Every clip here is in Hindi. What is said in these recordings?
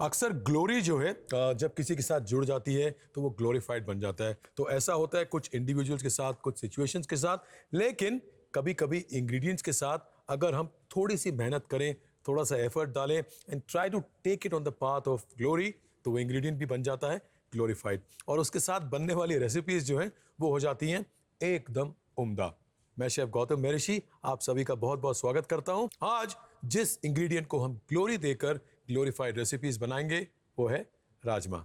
अक्सर ग्लोरी जो है जब किसी के साथ जुड़ जाती है तो वो ग्लोरीफाइड बन जाता है। तो ऐसा होता है कुछ इंडिविजुअल्स के साथ, कुछ सिचुएशंस के साथ, लेकिन कभी कभी इंग्रेडिएंट्स के साथ अगर हम थोड़ी सी मेहनत करें, थोड़ा सा एफर्ट डालें and try to take it on the path of glory, तो वो इंग्रेडिएंट भी बन जाता है ग्लोरीफाइड। और उसके साथ बनने वाली रेसिपीज जो हैं वो हो जाती हैं एकदम उम्दा। मैं शेफ गौतम महर्षि आप सभी का बहुत बहुत स्वागत करता हूं। आज जिस इंग्रेडिएंट को हम ग्लोरी देकर ग्लोरीफाइड रेसिपीज बनाएंगे वो है राजमा।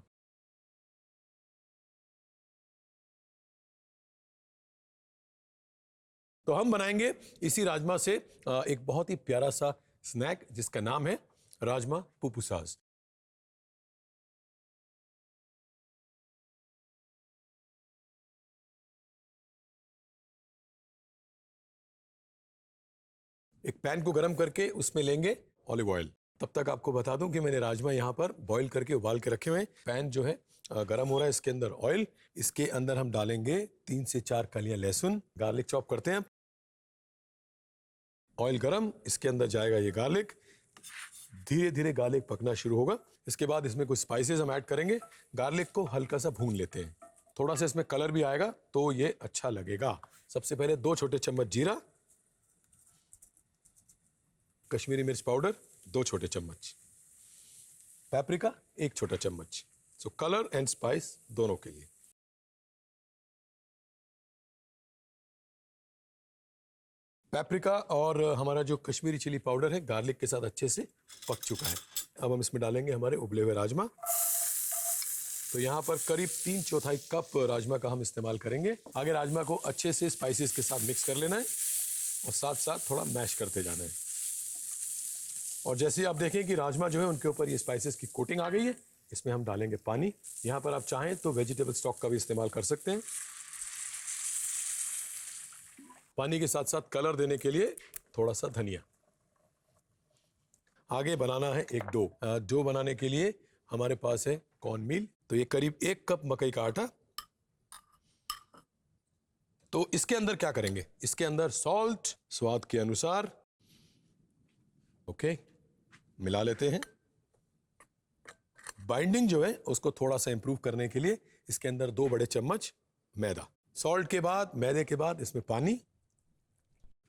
तो हम बनाएंगे इसी राजमा से एक बहुत ही प्यारा सा स्नैक जिसका नाम है राजमा पुपुसाज। एक पैन को गर्म करके उसमें लेंगे ऑलिव ऑयल। तब तक आपको बता दूं कि मैंने राजमा यहाँ पर बॉईल करके उबाल के रखे हुए हैं। पैन जो है गर्म हो रहा है, इसके अंदर ऑयल, इसके अंदर हम डालेंगे 3 से 4 कलियां लहसुन, गार्लिक चॉप करते हैं। ऑयल गरम, इसके अंदर जाएगा ये गार्लिक। धीरे धीरे गार्लिक पकना शुरू होगा। इसके बाद इसमें कुछ स्पाइसेस हम ऐड करेंगे। गार्लिक को हल्का सा भून लेते हैं, थोड़ा सा इसमें कलर भी आएगा तो ये अच्छा लगेगा। सबसे पहले 2 छोटे चम्मच जीरा, कश्मीरी मिर्च पाउडर 2 छोटे चम्मच, पेपरिका 1 छोटा चम्मच। सो कलर एंड स्पाइस दोनों के लिए। पेपरिका और हमारा जो कश्मीरी चिली पाउडर है गार्लिक के साथ अच्छे से पक चुका है। अब हम इसमें डालेंगे हमारे उबले हुए राजमा। तो यहाँ पर करीब 3/4 कप राजमा का हम इस्तेमाल करेंगे। आगे राजमा को अच्छे से स्पाइसेस के साथ मिक्स कर लेना है और साथ साथ थोड़ा मैश करते जाना है। और जैसे ही आप देखें कि राजमा जो है उनके ऊपर ये स्पाइसेस की कोटिंग आ गई है, इसमें हम डालेंगे पानी। यहाँ पर आप चाहें तो वेजिटेबल स्टॉक का भी इस्तेमाल कर सकते हैं। पानी के साथ साथ कलर देने के लिए थोड़ा सा धनिया। आगे बनाना है एक डो। डो बनाने के लिए हमारे पास है कॉर्न मील। तो ये करीब 1 कप मकई का आटा। तो इसके अंदर क्या करेंगे, इसके अंदर सॉल्ट स्वाद के अनुसार, ओके, मिला लेते हैं। बाइंडिंग जो है उसको थोड़ा सा इंप्रूव करने के लिए इसके अंदर 2 बड़े चम्मच मैदा। सॉल्ट के बाद, मैदे के बाद इसमें पानी।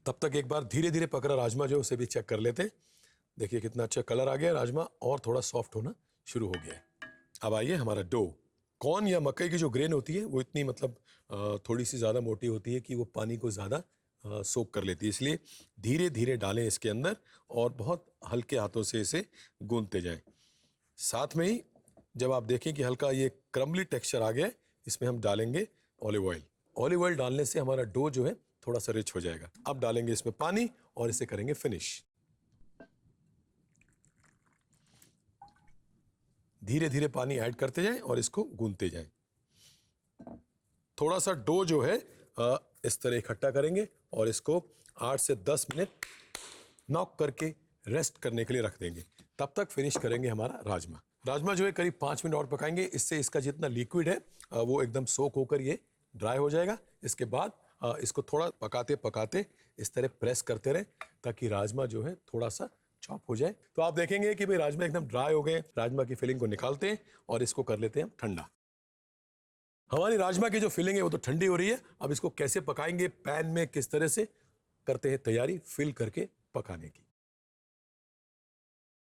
तब तक एक बार धीरे धीरे पक रहा राजमा जो उसे भी चेक कर लेते हैं। देखिए कितना अच्छा कलर आ गया, राजमा और थोड़ा सॉफ्ट होना शुरू हो गया है। अब आइए हमारा डो। कॉर्न या मकई की जो ग्रेन होती है वो इतनी थोड़ी सी ज़्यादा मोटी होती है कि वो पानी को ज़्यादा सोक कर लेती है, इसलिए धीरे धीरे डालें इसके अंदर और बहुत हल्के हाथों से इसे गूंथते जाएं। साथ में ही जब आप देखें कि हल्का ये क्रम्बली टेक्सचर आ गया है, इसमें हम डालेंगे ऑलिव ऑयल। ऑलिव ऑयल डालने से हमारा डो जो है थोड़ा सा रिच हो जाएगा। अब डालेंगे इसमें पानी और इसे करेंगे फिनिश। धीरे धीरे पानी ऐड करते जाएं और इसको गूंथते जाएं। थोड़ा सा डो जो है इस तरह इकट्ठा करेंगे और इसको 8 से 10 मिनट नॉक करके रेस्ट करने के लिए रख देंगे। तब तक फिनिश करेंगे हमारा राजमा। राजमा जो है करीब 5 मिनट और पकाएंगे। इससे इसका जितना लिक्विड है वो एकदम सोक होकर ये ड्राई हो जाएगा। इसके बाद इसको थोड़ा पकाते पकाते इस तरह प्रेस करते रहें ताकि राजमा जो है थोड़ा सा चॉप हो जाए। तो आप देखेंगे कि भाई राजमा एकदम ड्राई हो गए। राजमा की फिलिंग को निकालते हैं और इसको कर लेते हैं ठंडा। हमारी राजमा की जो फिलिंग है वो तो ठंडी हो रही है। अब इसको कैसे पकाएंगे, पैन में किस तरह से करते हैं तैयारी फिल करके पकाने की।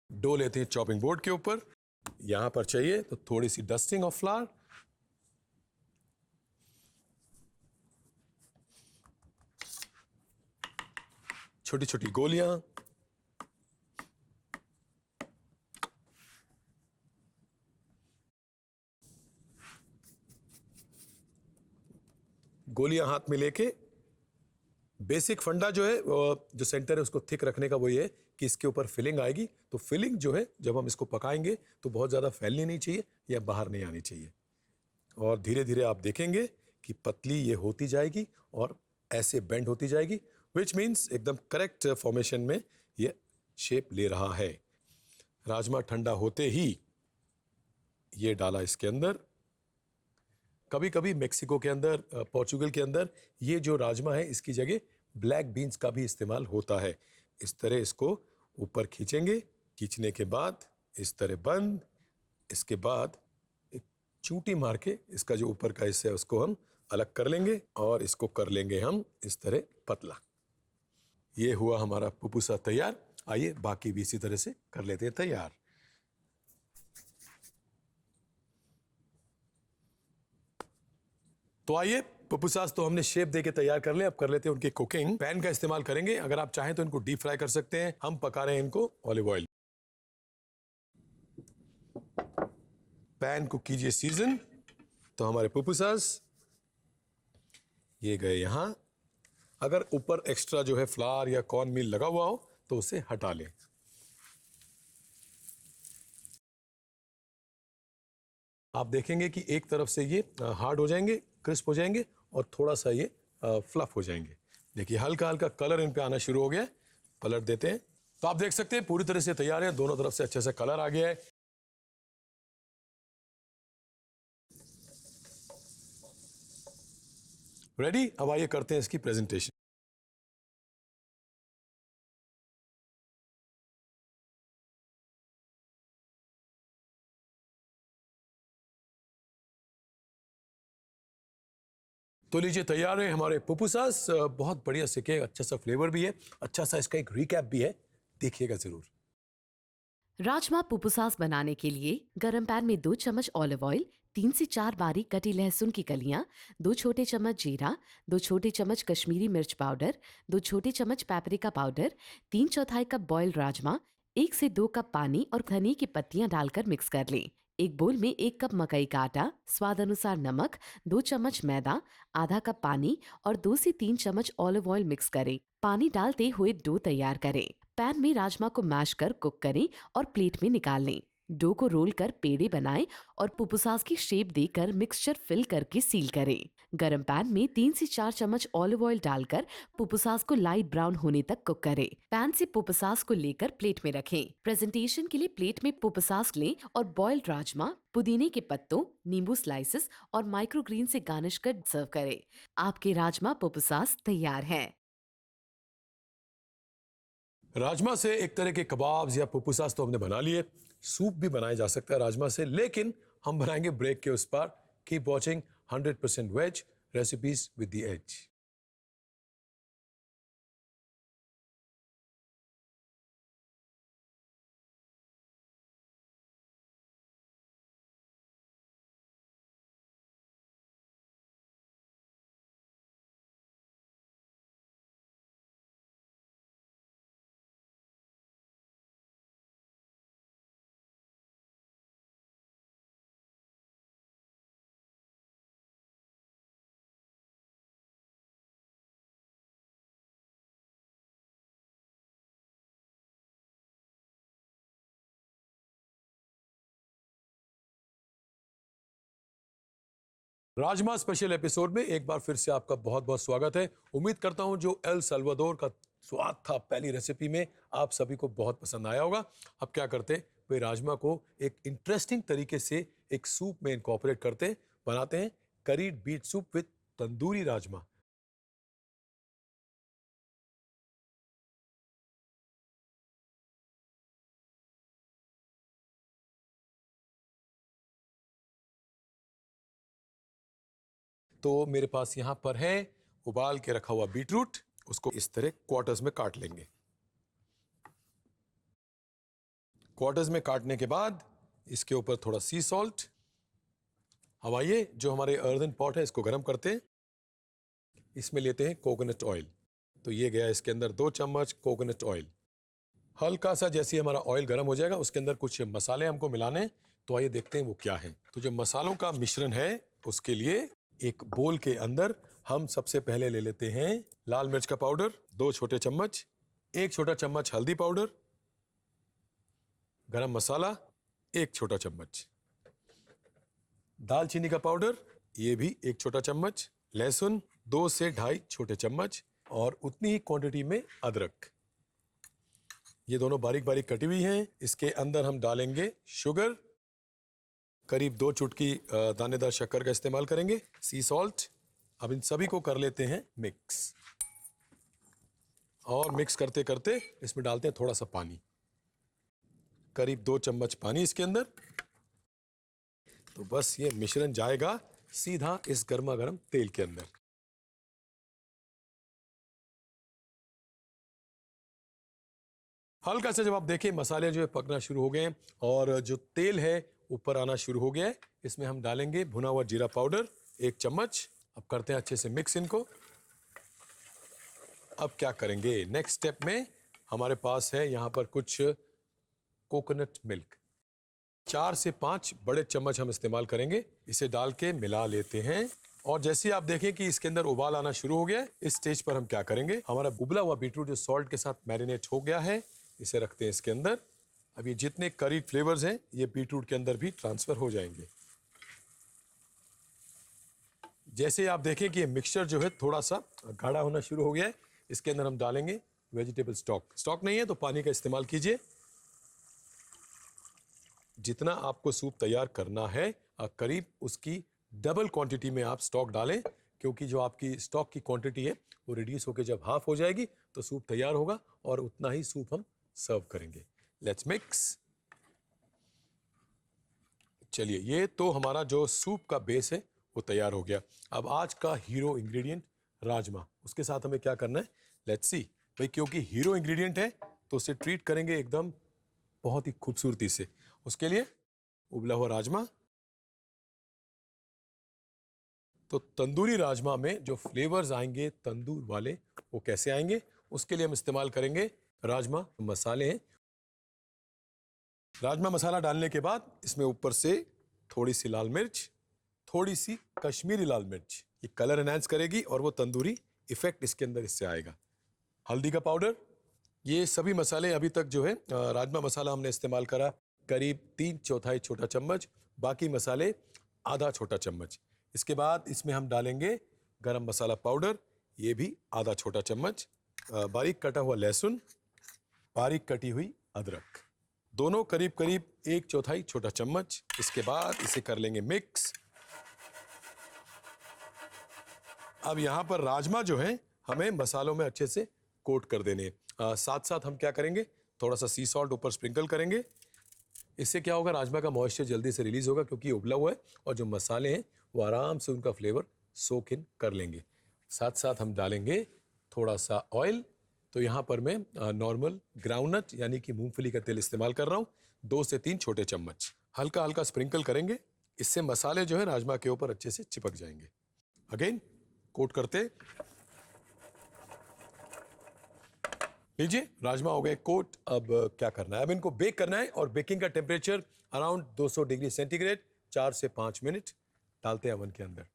डो लेते हैं चॉपिंग बोर्ड के ऊपर। यहां पर चाहिए तो थोड़ी सी डस्टिंग ऑफ फ्लावर, छोटी छोटी गोलियां, गोलियां हाथ में लेके बेसिक फंडा जो है जो सेंटर है उसको थिक रखने का वो ये है कि इसके ऊपर फिलिंग आएगी। तो फिलिंग जो है जब हम इसको पकाएंगे तो बहुत ज़्यादा फैलनी नहीं चाहिए या बाहर नहीं आनी चाहिए। और धीरे धीरे आप देखेंगे कि पतली ये होती जाएगी और ऐसे बेंड होती जाएगी, विच मीन्स एकदम करेक्ट फॉर्मेशन में ये शेप ले रहा है। राजमा ठंडा होते ही ये डाला इसके अंदर। कभी कभी मेक्सिको के अंदर, पोर्चुगल के अंदर ये जो राजमा है इसकी जगह ब्लैक बीन्स का भी इस्तेमाल होता है। इस तरह इसको ऊपर खींचेंगे, खींचने के बाद इस तरह बंद, इसके बाद एक चूंटी मार के इसका जो ऊपर का हिस्सा है उसको हम अलग कर लेंगे और इसको कर लेंगे हम इस तरह पतला। ये हुआ हमारा पुपुसा तैयार। आइए बाकी भी इसी तरह से कर लेते हैं तैयार। तो आइए, पुपुसास तो हमने शेप देके तैयार कर ले, अब कर लेते हैं उनकी कुकिंग। पैन का इस्तेमाल करेंगे, अगर आप चाहें तो इनको डीप फ्राई कर सकते हैं। हम पका रहे हैं इनको ऑलिव ऑयल। पैन को कीजिए सीजन। तो हमारे पुपुसास ये गए यहां। अगर ऊपर एक्स्ट्रा जो है फ्लावर या कॉर्न मील लगा हुआ हो तो उसे हटा लें। आप देखेंगे कि एक तरफ से ये हार्ड हो जाएंगे, क्रिस्प हो जाएंगे और थोड़ा सा ये फ्लफ हो जाएंगे। देखिए हल्का हल्का कलर इन पे आना शुरू हो गया है। पलट देते हैं तो आप देख सकते हैं पूरी तरह से तैयार है। दोनों तरफ से अच्छे से कलर आ गया है। रेडी। अब आइए करते हैं इसकी प्रेजेंटेशन। तो लीजिए तैयार है हमारे पुपुसास। बहुत बढ़िया सिके, अच्छा सा फ्लेवर भी है, अच्छा सा इसका एक रिकैप भी है, देखिएगा जरूर। राजमा पुपुसास बनाने के लिए गरम पैन में 2 चम्मच ऑलिव ऑयल, 3 से 4 बारीक कटी लहसुन की कलियां, 2 छोटे चम्मच जीरा, 2 छोटे चम्मच कश्मीरी मिर्च पाउडर, 2 छोटे चम्मच paprika powder, 3/4 cup boiled rajma, 1 से 2 कप पानी और धनिया की पत्तियां डालकर मिक्स कर लें। एक बोल में 1 कप मकई का आटा, स्वाद अनुसार नमक, 2 चम्मच मैदा, आधा कप पानी और 2 से 3 चम्मच ऑलिव ऑयल मिक्स करें। पानी डालते हुए डो तैयार करें। पैन में राजमा को मैश कर कुक करें और प्लेट में निकाल लें। डो को रोल कर पेड़े बनाएं और पुपुसास की शेप देकर मिक्सचर फिल करके सील करें। गरम पैन में 3 से 4 चम्मच ऑलिव ऑयल डालकर पुपुसास को लाइट ब्राउन होने तक कुक करें। पैन से पुपुसास को लेकर प्लेट में रखें। प्रेजेंटेशन के लिए प्लेट में पुपुसास लें और बॉइल्ड राजमा, पुदीने के पत्तों, नींबू स्लाइसेस और माइक्रोग्रीन से गार्निश कर सर्व करें। आपके राजमा पुपुसास तैयार हैं। राजमा से एक तरह के कबाब्स या पुपुसास तो हमने बना लिए। सूप भी बनाया जा सकता है राजमा से, लेकिन हम बनाएंगे ब्रेक के उस पार। Keep watching 100% veg recipes with the edge. Rajma special episode में एक बार फिर से आपका बहुत बहुत स्वागत है। उम्मीद करता हूं जो एल सल्वाडोर का स्वाद था पहली रेसिपी में, आप सभी को बहुत पसंद आया होगा। अब क्या करते हैं, वे राजमा को एक इंटरेस्टिंग तरीके से एक सूप में इनकॉर्पोरेट करते हैं, बनाते हैं curried beet soup with tandoori rajma. तो मेरे पास यहां पर है उबाल के रखा हुआ बीटरूट, उसको इस तरह क्वार्टर्स में काट लेंगे। क्वार्टर्स में काटने के बाद इसके ऊपर थोड़ा सी सॉल्ट। अब आइए जो हमारे अर्दन पॉट है इसको गर्म करते हैं। इसमें लेते हैं कोकोनट ऑयल। तो ये गया इसके अंदर 2 चम्मच कोकोनट ऑयल। हल्का सा जैसे ही हमारा ऑयल गर्म हो जाएगा उसके अंदर कुछ मसाले हमको मिलाने हैं। तो आइए देखते हैं वो क्या है। तो जो मसालों का मिश्रण है उसके लिए एक बोल के अंदर हम सबसे पहले ले लेते हैं लाल मिर्च का पाउडर 2 छोटे चम्मच, 1 छोटा चम्मच हल्दी पाउडर, गरम मसाला 1 छोटा चम्मच, दालचीनी का पाउडर ये भी 1 छोटा चम्मच, लहसुन 2 से 2.5 छोटे चम्मच और उतनी ही क्वांटिटी में अदरक। ये दोनों बारीक बारीक कटी हुई हैं। इसके अंदर हम डालेंगे शुगर, करीब 2 चुटकी दानेदार शक्कर का इस्तेमाल करेंगे, सी सॉल्ट। अब इन सभी को कर लेते हैं मिक्स। और मिक्स करते करते इसमें डालते हैं थोड़ा सा पानी, करीब 2 चम्मच पानी इसके अंदर। तो बस ये मिश्रण जाएगा सीधा इस गर्मा गर्म तेल के अंदर। हल्का सा जब आप देखें मसाले जो है पकना शुरू हो गए हैं और जो तेल है ऊपर आना शुरू हो गया है, इसमें हम डालेंगे भुना हुआ जीरा पाउडर 1 चम्मच। अब करते हैं अच्छे से मिक्स इनको। अब क्या करेंगे, नेक्स्ट स्टेप में हमारे पास है यहाँ पर कुछ कोकोनट मिल्क, 4 से 5 बड़े चम्मच हम इस्तेमाल करेंगे। इसे डाल के मिला लेते हैं और जैसे ही आप देखें कि इसके अंदर उबाल आना शुरू हो गया है, इस स्टेज पर हम क्या करेंगे, हमारा उबला हुआ बीटरूट जो सॉल्ट के साथ मैरिनेट हो गया है, इसे रखते हैं इसके अंदर। अब ये जितने करी फ्लेवर्स हैं ये बीटरूट के अंदर भी ट्रांसफर हो जाएंगे। जैसे आप देखें कि ये मिक्सचर जो है थोड़ा सा गाढ़ा होना शुरू हो गया है, इसके अंदर हम डालेंगे वेजिटेबल स्टॉक। स्टॉक नहीं है तो पानी का इस्तेमाल कीजिए। जितना आपको सूप तैयार करना है करीब उसकी डबल क्वांटिटी में आप स्टॉक डालें, क्योंकि जो आपकी स्टॉक की क्वांटिटी है वो रिड्यूस होकर जब हाफ हो जाएगी तो सूप तैयार होगा और उतना ही सूप हम सर्व करेंगे। Let's mix. चलिए, ये तो हमारा जो सूप का बेस है वो तैयार हो गया। अब आज का हीरो इंग्रेडिएंट राजमा, उसके साथ हमें क्या करना है, लेट्स सी भाई। क्योंकि हीरो इंग्रेडिएंट है तो उसे ट्रीट करेंगे एकदम बहुत ही खूबसूरती से। उसके लिए उबला हुआ राजमा। तो तंदूरी राजमा में जो फ्लेवर्स आएंगे तंदूर वाले, वो कैसे आएंगे, उसके लिए हम इस्तेमाल करेंगे राजमा मसाले हैं। राजमा मसाला डालने के बाद इसमें ऊपर से थोड़ी सी लाल मिर्च, थोड़ी सी कश्मीरी लाल मिर्च, ये कलर एनहांस करेगी और वो तंदूरी इफेक्ट इसके अंदर इससे आएगा। हल्दी का पाउडर, ये सभी मसाले अभी तक जो है राजमा मसाला हमने इस्तेमाल करा करीब 3/4 छोटा चम्मच, बाकी मसाले आधा छोटा चम्मच। इसके बाद इसमें हम डालेंगे गरम मसाला पाउडर, ये भी आधा छोटा चम्मच, बारीक कटा हुआ लहसुन, बारीक कटी हुई अदरक, दोनों करीब करीब 1/4 छोटा चम्मच। इसके बाद इसे कर लेंगे मिक्स। अब यहाँ पर राजमा जो है हमें मसालों में अच्छे से कोट कर देने। साथ साथ हम क्या करेंगे, थोड़ा सा सी सॉल्ट ऊपर स्प्रिंकल करेंगे। इससे क्या होगा, राजमा का मॉइस्चर जल्दी से रिलीज होगा क्योंकि उबला हुआ है और जो मसाले हैं वो आराम से उनका फ्लेवर सोक इन कर लेंगे। साथ साथ हम डालेंगे थोड़ा सा ऑयल। तो यहाँ पर मैं नॉर्मल ग्राउंडनट यानी कि मूंगफली का तेल इस्तेमाल कर रहा हूँ, 2 से 3 छोटे चम्मच। हल्का हल्का स्प्रिंकल करेंगे, इससे मसाले जो है राजमा के ऊपर अच्छे से चिपक जाएंगे। अगेन कोट करते, लीजिए राजमा हो गए कोट। अब क्या करना है, अब इनको बेक करना है और बेकिंग का टेम्परेचर अराउंड 200 डिग्री सेंटीग्रेड, 4 से 5 मिनट डालते हैं ओवन के अंदर।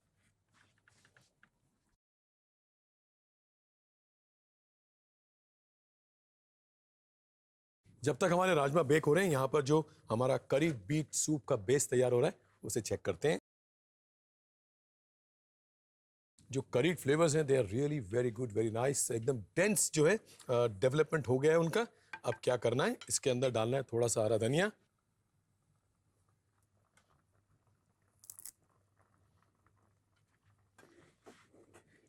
जब तक हमारे राजमा बेक हो रहे हैं, यहां पर जो हमारा करी बीट सूप का बेस तैयार हो रहा है उसे चेक करते हैं। जो करीड फ्लेवर्स हैं they are really very good, very nice, एकदम डेंस जो है डेवलपमेंट हो गया है उनका। अब क्या करना है, इसके अंदर डालना है थोड़ा सा हरा धनिया,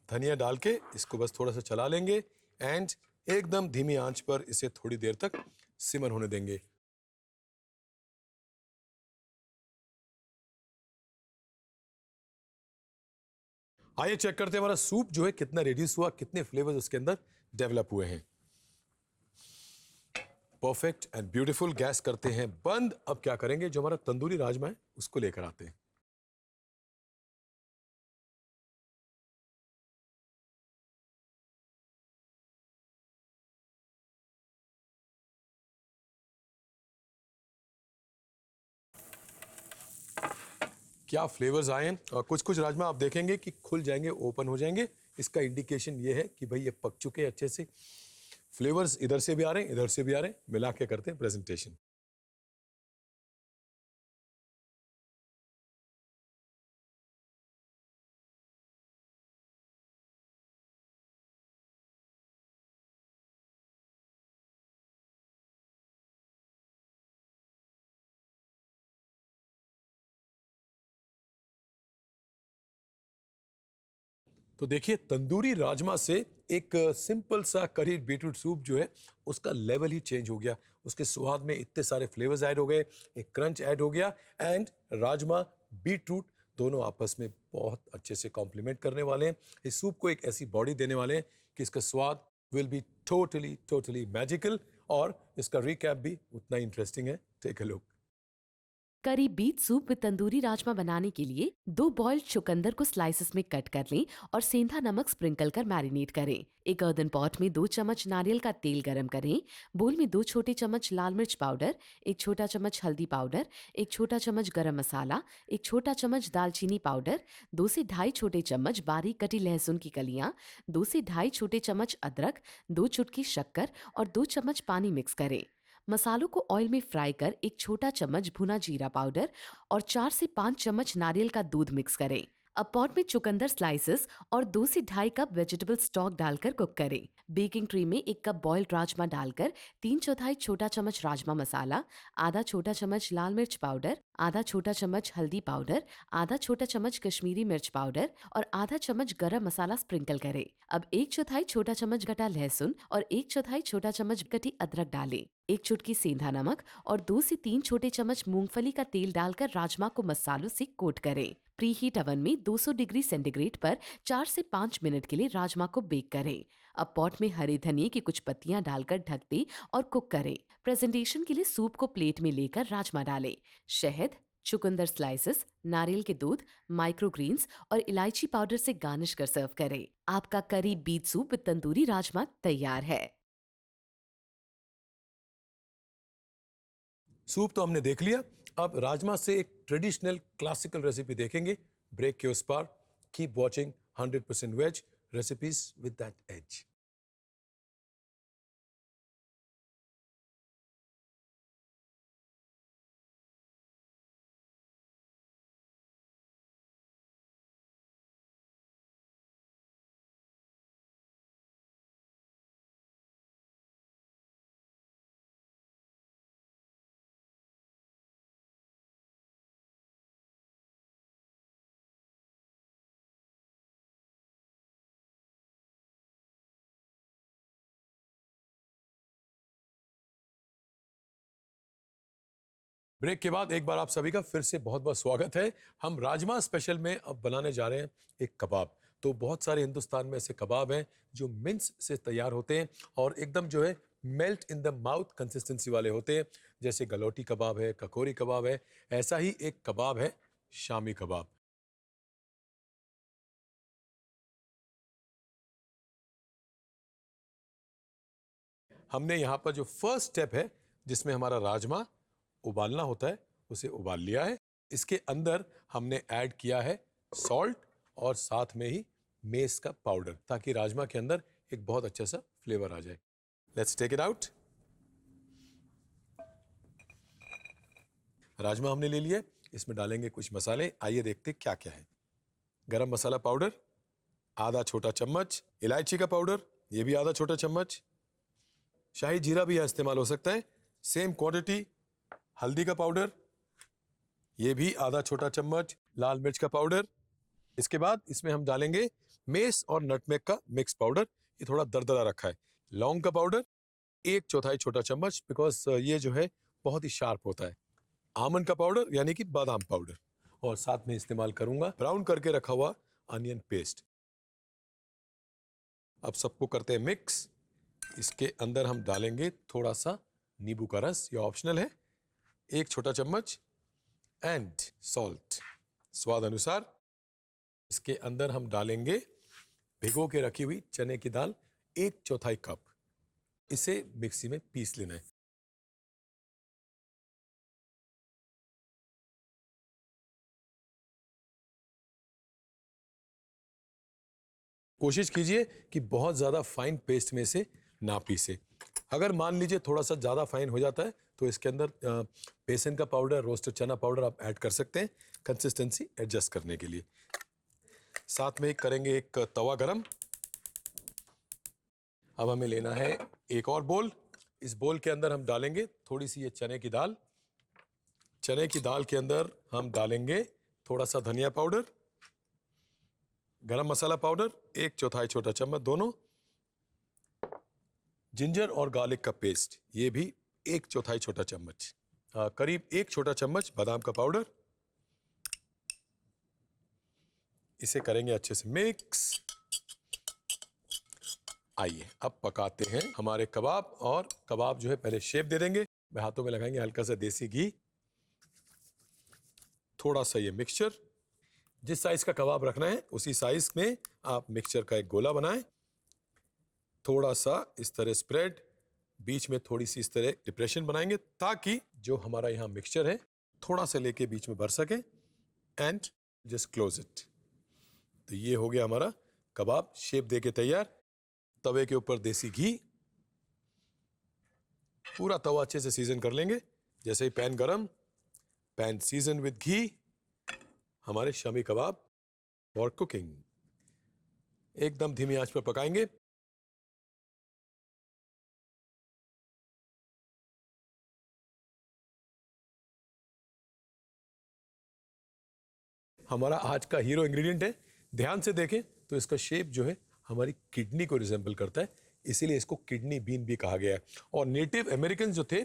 धनिया डाल के इसको बस थोड़ा सा चला लेंगे एंड एकदम धीमी आंच पर इसे थोड़ी देर तक सिमर होने देंगे। आइए चेक करते हैं हमारा सूप जो है कितना रिड्यूस हुआ, कितने फ्लेवर्स उसके अंदर डेवलप हुए हैं। Perfect and beautiful. गैस करते हैं बंद। अब क्या करेंगे, जो हमारा तंदूरी राजमा है उसको लेकर आते हैं। क्या फ्लेवर्स आए हैं, और कुछ कुछ राजमा आप देखेंगे कि खुल जाएंगे, ओपन हो जाएंगे। इसका इंडिकेशन ये है कि भाई ये पक चुके हैं अच्छे से। फ्लेवर्स इधर से भी आ रहे हैं, इधर से भी आ रहे हैं, मिला के करते हैं प्रेजेंटेशन। तो देखिए तंदूरी राजमा से एक सिंपल सा करी बीटरूट सूप जो है उसका लेवल ही चेंज हो गया। उसके स्वाद में इतने सारे फ्लेवर्स ऐड हो गए, एक क्रंच ऐड हो गया एंड राजमा बीट रूट, दोनों आपस में बहुत अच्छे से कॉम्प्लीमेंट करने वाले हैं। इस सूप को एक ऐसी बॉडी देने वाले हैं कि इसका स्वाद विल बी टोटली मैजिकल, और इसका रिकैप भी उतना ही इंटरेस्टिंग है। Take a look. Curry beet soup with tandoori rajma बनाने के लिए 2 बॉइल्ड चुकंदर को स्लाइसेस में कट कर लें और सेंधा नमक स्प्रिंकल कर मैरिनेट करें। एक अर्दन पॉट में 2 चम्मच नारियल का तेल गरम करें। बोल में 2 छोटे चम्मच लाल मिर्च पाउडर, 1 छोटा चम्मच हल्दी पाउडर, 1 छोटा चम्मच गरम मसाला, 1 छोटा चम्मच दालचीनी पाउडर, 2 से ढाई छोटे चम्मच बारीक कटी लहसुन की कलियां, 2 से ढाई छोटे चम्मच अदरक, 2 चुटकी शक्कर और 2 चम्मच पानी मिक्स करें। मसालों को ऑयल में फ्राई कर 1 छोटा चम्मच भुना जीरा पाउडर और 4 से 5 चम्मच नारियल का दूध मिक्स करें। अब पॉट में चुकंदर स्लाइसेस और 2 से ढाई कप वेजिटेबल स्टॉक डालकर कुक करें। बेकिंग ट्रे में 1 कप बॉइल्ड राजमा डालकर 3/4 छोटा चम्मच राजमा मसाला, आधा छोटा चम्मच लाल मिर्च पाउडर, आधा छोटा चम्मच हल्दी पाउडर, आधा छोटा चम्मच कश्मीरी मिर्च पाउडर और आधा चम्मच गरम मसाला स्प्रिंकल करें। अब 1/4 छोटा चम्मच कटा लहसुन और 1/4 छोटा चम्मच कटी अदरक डालें। 1 चुटकी सेंधा नमक और 2 से 3 छोटे चम्मच मूंगफली का तेल डालकर राजमा को मसालों से कोट करें। प्री हीट ओवन में 200 डिग्री सेंटीग्रेड पर 4 से 5 मिनट के लिए राजमा को बेक करें। अब पॉट में हरे धनिए की कुछ पत्तियां डालकर ढक दें और कुक करें। प्रेजेंटेशन के लिए सूप को प्लेट में लेकर राजमा डालें। शहद, चुकंदर स्लाइसेस, नारियल के दूध, माइक्रोग्रीन्स और इलायची पाउडर से गार्निश कर सर्व करें। आपका curry beet soup with tandoori rajma तैयार है। सूप तो हमने देख लिया, अब राजमा से एक ट्रेडिशनल क्लासिकल रेसिपी देखेंगे। ब्रेक के उस पार keep watching 100% veg recipes with that edge. Break के बाद एक बार आप सभी का फिर से बहुत बहुत स्वागत है। हम राजमा स्पेशल में अब बनाने जा रहे हैं एक कबाब। तो बहुत सारे हिंदुस्तान में ऐसे कबाब हैं जो मिंस से तैयार होते हैं और एकदम जो है melt in the mouth consistency वाले होते हैं, जैसे गलौटी कबाब है, ककोरी कबाब है। ऐसा ही एक कबाब है शामी कबाब। हमने यहाँ पर जो फर्स्ट स्टेप है, जिसमें हमारा राजमा उबालना होता है, उसे उबाल लिया है। इसके अंदर हमने ऐड किया है सॉल्ट और साथ में ही मेस का पाउडर, ताकि राजमा के अंदर एक बहुत अच्छा सा फ्लेवर आ जाए। Let's take it out. Rajma हमने ले लिया, इसमें डालेंगे कुछ मसाले। आइए देखते क्या क्या है। गरम मसाला पाउडर आधा छोटा चम्मच, इलायची का पाउडर ये भी आधा छोटा चम्मच, शाही जीरा भी यहाँ इस्तेमाल हो सकता है, सेम क्वांटिटी। हल्दी का पाउडर ये भी आधा छोटा चम्मच, लाल मिर्च का पाउडर। इसके बाद इसमें हम डालेंगे मेस और नटमेग का मिक्स पाउडर, ये थोड़ा दरदरा रखा है। लौंग का पाउडर 1/4 छोटा चम्मच, बिकॉज ये जो है बहुत ही शार्प होता है। आमंड का पाउडर यानी कि बादाम पाउडर, और साथ में इस्तेमाल करूंगा ब्राउन करके रखा हुआ अनियन पेस्ट। अब सबको करते हैं मिक्स। इसके अंदर हम डालेंगे थोड़ा सा नींबू का रस, ये ऑप्शनल है, 1 छोटा चम्मच, एंड सॉल्ट स्वाद अनुसार। इसके अंदर हम डालेंगे भिगो के रखी हुई चने की दाल 1/4 कप। इसे मिक्सी में पीस लेना है। कोशिश कीजिए कि बहुत ज़्यादा फाइन पेस्ट में से ना पीसे। अगर मान लीजिए थोड़ा सा ज़्यादा फाइन हो जाता है तो इसके अंदर बेसन का पाउडर, रोस्टेड चना पाउडर आप ऐड कर सकते हैं कंसिस्टेंसी एडजस्ट करने के लिए। साथ में करेंगे एक तवा गरम। अब हमें लेना है एक और बोल। इस बोल के अंदर हम डालेंगे थोड़ी सी ये चने की दाल। चने की दाल के अंदर हम डालेंगे थोड़ा सा धनिया पाउडर, गरम मसाला पाउडर 1/4 छोटा चम्मच दोनों, जिंजर और गार्लिक का पेस्ट ये भी 1/4 छोटा चम्मच, करीब 1 छोटा चम्मच बादाम का पाउडर, इसे करेंगे अच्छे से मिक्स। आइए अब पकाते हैं हमारे कबाब, और कबाब जो है पहले शेप दे देंगे। हाथों में लगाएंगे हल्का सा देसी घी, थोड़ा सा ये मिक्सचर। जिस साइज का कबाब रखना है उसी साइज में आप मिक्सचर का एक गोला बनाएं। थोड़ा सा इस तरह स्प्रेड, बीच में थोड़ी सी इस तरह डिप्रेशन बनाएंगे ताकि जो हमारा यहाँ मिक्सचर है थोड़ा सा लेके बीच में भर सके, एंड जस्ट क्लोज इट। तो ये हो गया हमारा कबाब शेप देके तैयार। तवे के ऊपर देसी घी, पूरा तवा अच्छे से सीजन कर लेंगे। जैसे ही पैन गरम, पैन सीजन विद घी, हमारे शामी कबाब फॉर कुकिंग। एकदम धीमी आंच पर पकाएंगे। हमारा आज का हीरो इंग्रेडिएंट है, ध्यान से देखें तो इसका शेप जो है हमारी किडनी को रिजेंबल करता है, इसीलिए इसको किडनी बीन भी कहा गया है। और नेटिव अमेरिकन जो थे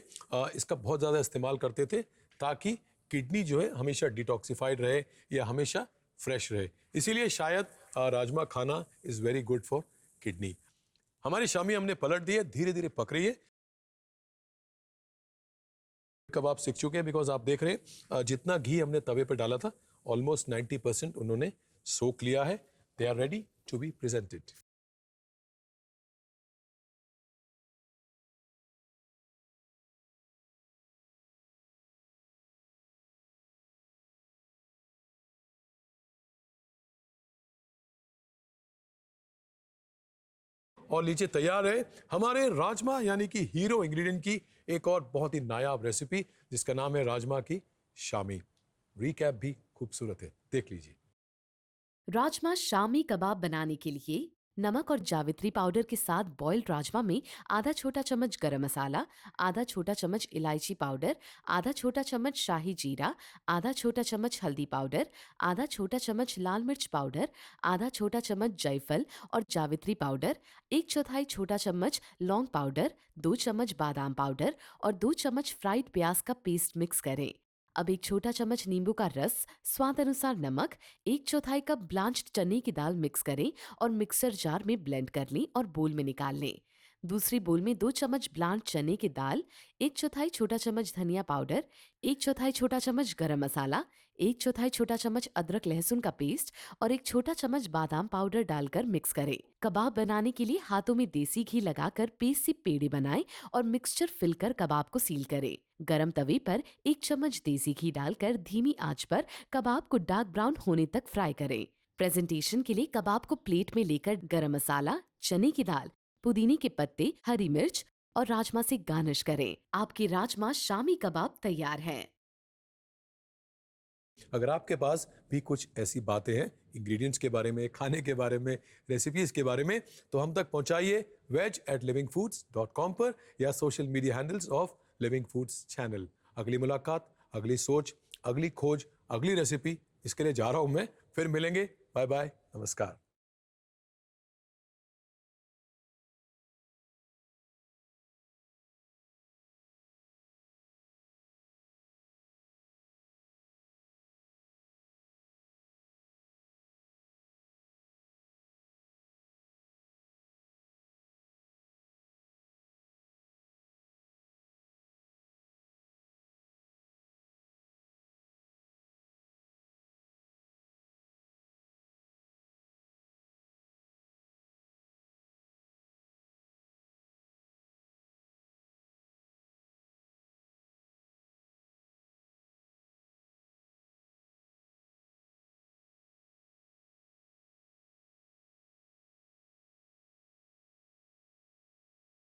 इसका बहुत ज़्यादा इस्तेमाल करते थे ताकि किडनी जो है हमेशा डिटॉक्सिफाइड रहे या हमेशा फ्रेश रहे। इसीलिए शायद राजमा खाना is very good for kidney. हमारी शामी हमने पलट दी है, धीरे धीरे पक रही है। कबाब सीख चुके हैं बिकॉज आप देख रहे हैं जितना घी हमने तवे पर डाला था ऑलमोस्ट 90% उन्होंने सोख लिया है। They are ready to be presented. और लीजिए तैयार है हमारे राजमा यानी कि हीरो इंग्रेडिएंट की एक और बहुत ही नायाब रेसिपी जिसका नाम है राजमा की शामी। रिकैप भी खूबसूरत है, देख लीजिए। राजमा शामी कबाब बनाने के लिए नमक और जावित्री पाउडर के साथ बॉइल्ड राजमा में आधा छोटा चम्मच गरम मसाला, आधा छोटा चम्मच इलायची पाउडर, आधा छोटा चम्मच शाही जीरा, आधा छोटा चम्मच हल्दी पाउडर, आधा छोटा चम्मच लाल मिर्च पाउडर, आधा छोटा चम्मच जायफल और जावित्री पाउडर, 1/4 छोटा चम्मच लौंग पाउडर, 2 चम्मच बादाम पाउडर और 2 चम्मच फ्राइड प्याज का पेस्ट मिक्स करें। अब 1 छोटा चम्मच नींबू का रस, स्वाद अनुसार नमक, 1/4 कप ब्लांच्ड चने की दाल मिक्स करें और मिक्सर जार में ब्लेंड कर लें और बोल में निकाल लें। दूसरी बोल में 2 चम्मच ब्लांच चने की दाल, 1/4 छोटा चम्मच धनिया पाउडर, 1/4 छोटा चम्मच गरम मसाला, 1/4 छोटा चम्मच अदरक लहसुन का पेस्ट और 1 छोटा चम्मच बादाम पाउडर डालकर मिक्स करें। कबाब बनाने के लिए हाथों में देसी घी लगाकर पेस्ट सी पेड़े बनाएं और मिक्सचर फिल कर कबाब को सील करें। गरम तवे पर 1 चम्मच देसी घी डालकर धीमी आंच पर कबाब को डार्क ब्राउन होने तक फ्राई करें। प्रेजेंटेशन के लिए कबाब को प्लेट में लेकर गरम मसाला, चने की दाल, पुदीने के पत्ते, हरी मिर्च और राजमा से गार्निश करें। आपके राजमा शामी कबाब तैयार हैं। अगर आपके पास भी कुछ ऐसी बातें हैं इंग्रेडिएंट्स के बारे में, खाने के बारे में, रेसिपीज के बारे में, तो हम तक पहुंचाइए veg@livingfoods.com पर या social media handles of living foods channel. अगली मुलाकात, अगली सोच, अगली खोज, अगली रेसिपी, इसके लिए जा रहा हूं मैं। फिर मिलेंगे। बाय बाय, नमस्कार।